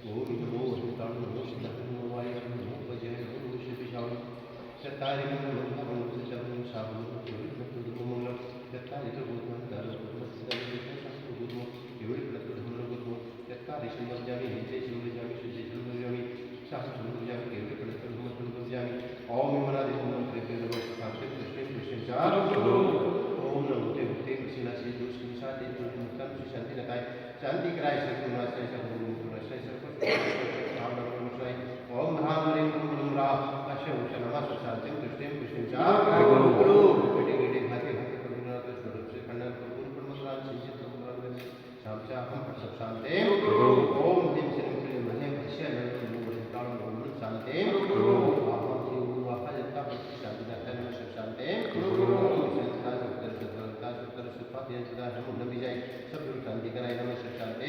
ओम नमो हरिताण नमो सिद्धाय नमो वाय नमो वज्राय नमो शिविशाय चत्तारि मंगलम सचरं साधु मंगलम चत्तारि सर्वोत्तमं गुरुमो एवढे प्रत्येक गुरुमो चत्तारि संवर्जामि हिते संवर्जामि शुद्धे संवर्जामि शास्त्र संवर्जामि एवढे प्रत्येक संवर्जामि ओम मनादि ओम प्रेते नमः शास्त्रे कृष्णे कृष्णे चार ओम नमो ते भक्ति कृष्णा श्री दोष निशाते मुक्तम शांति नकाय शांति कराय सकल नाशय सकल मुक्तनाशय सकल नाम नमः ओम महामरे कुमरा अशम शनमा शांति कृष्णे कृष्णे चार गुरु गडे गडे भाते भाते करुणा तो स्वरूप से खंडन गुरु परमराज संचित परमराज शामचा हम सब शांति ओम दिम श्री प्रिय महे भक्ष्य नंद मूल काल ओम शांति आत्मा से वाहा जता शांति दाता नमः सब शांति संस्कार उत्तर सत्ता उत्तर सुपात यंत्रा हम नबी जाए सब शांति कराए नमः सब शांति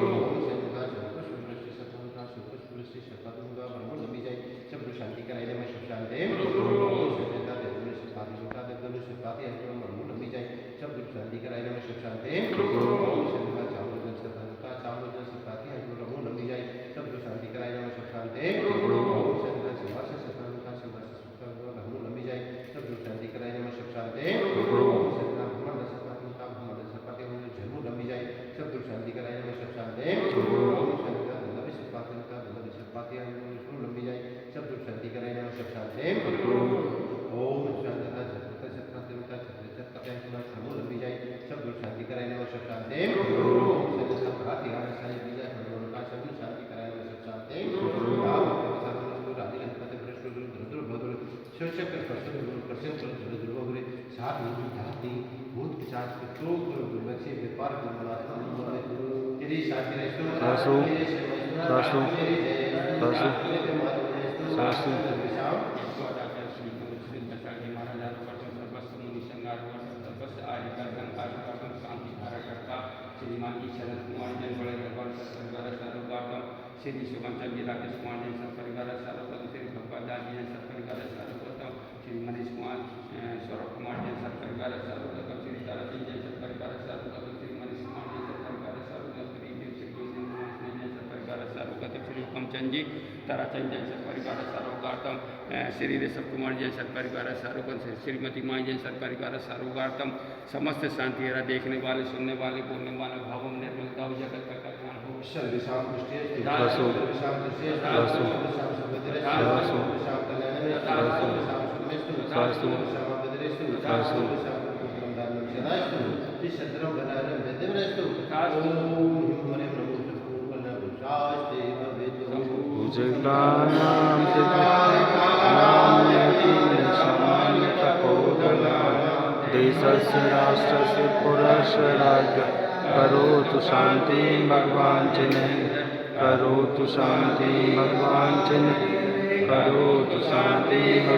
ओम संस्कार सुपर सुपर सत्ता सुपर सुपर सत्ता दूंगा ब्रह्म नबी जाए सब शांति कराए नमः सब शांति ओम संस्कार देवल सत्ता सुता देवल सत्ता यंत्रा ब्रह्म नबी जाए सब शांति कराए नमः सब शांति ओम संस्कार चावल सत्ता चावल सत्ता यंत्रा ब्रह्म नबी जाए सब शांति कराए नमः सब शांति ओम संस्कार सेवा से सत्ता सेवा से सत्ता ब्रह्म नबी जाए सब शांति कराए नमः सब शांति ओम संस्कार भगवान सत्ता का भगवान सत्ता के जन्म नबी जाए सब शांति कराए नमः सब शांति ओम संस्कार नबी सत्ता का नबी सत्ता के नबी जाए सब शांति कराए नमः सब शांति ओम संस्कार सत्ता सत्ता का सत्ता के नबी जाए सब शांति कराए नमः सब शांति ओम संस्कार भाती आने सारी बीजा भगवान का सब शांति कराए नमः सब शांति शिवचक्र प्रसन्न वगैरे सात निधि धाती भूत पिशाच क्रोध दुर्लक्ष्य व्यापार तेरी शांति सासु सासु सासु श्रीमान की शरद कुमार जन बड़े भगवान परिवार सारोगातम श्री सुगम चंद्र राकेश कुमार जन सब परिवार सारोगतम श्री भगवान दास जन सब परिवार सारोगतम श्री मनीष कुमार सौरभ कुमार जन सब परिवार सारोगतम श्री ताराचंद जन सब परिवार सारोगतम श्री मनीष कुमार जन सब परिवार सारोगतम श्री देव श्री गोविंद जन सब परिवार सारोगतम श्री हुकमचंद जी ताराचंद जन सब परिवार सारोगातम श्री ऋषभ कुमार जन सब परिवार सारोगतम श्रीमती माई जन सब परिवार सारोगातम समस्त शांति हरा देखने वाले सुनने वाले बोलने वाले भावों में निर्मलता हो जगत का कल्याण हो सर्वेषां दृष्टिः दासु सर्वेषां दृष्टिः दासु सर्वेषां सद्बुद्धिरेस्तु दासु सर्वेषां कल्याणेस्तु सर्वेषां सुखमेस्तु दासु सर्वेषां भद्रेस्तु दासु सर्वेषां पुत्रं दानं जनास्तु विशद्रं वदानं वेदवरेस्तु ओम हिमरे नमो सत्पुरुषाय शास्ते भवेतु भुजगानां दिव्यानां देशस्य राष्ट्रस्य पुरस्य राज्य करोतु शांति भगवान चिन्ह करोतु शांति भगवान चिन्ह करोतु शांति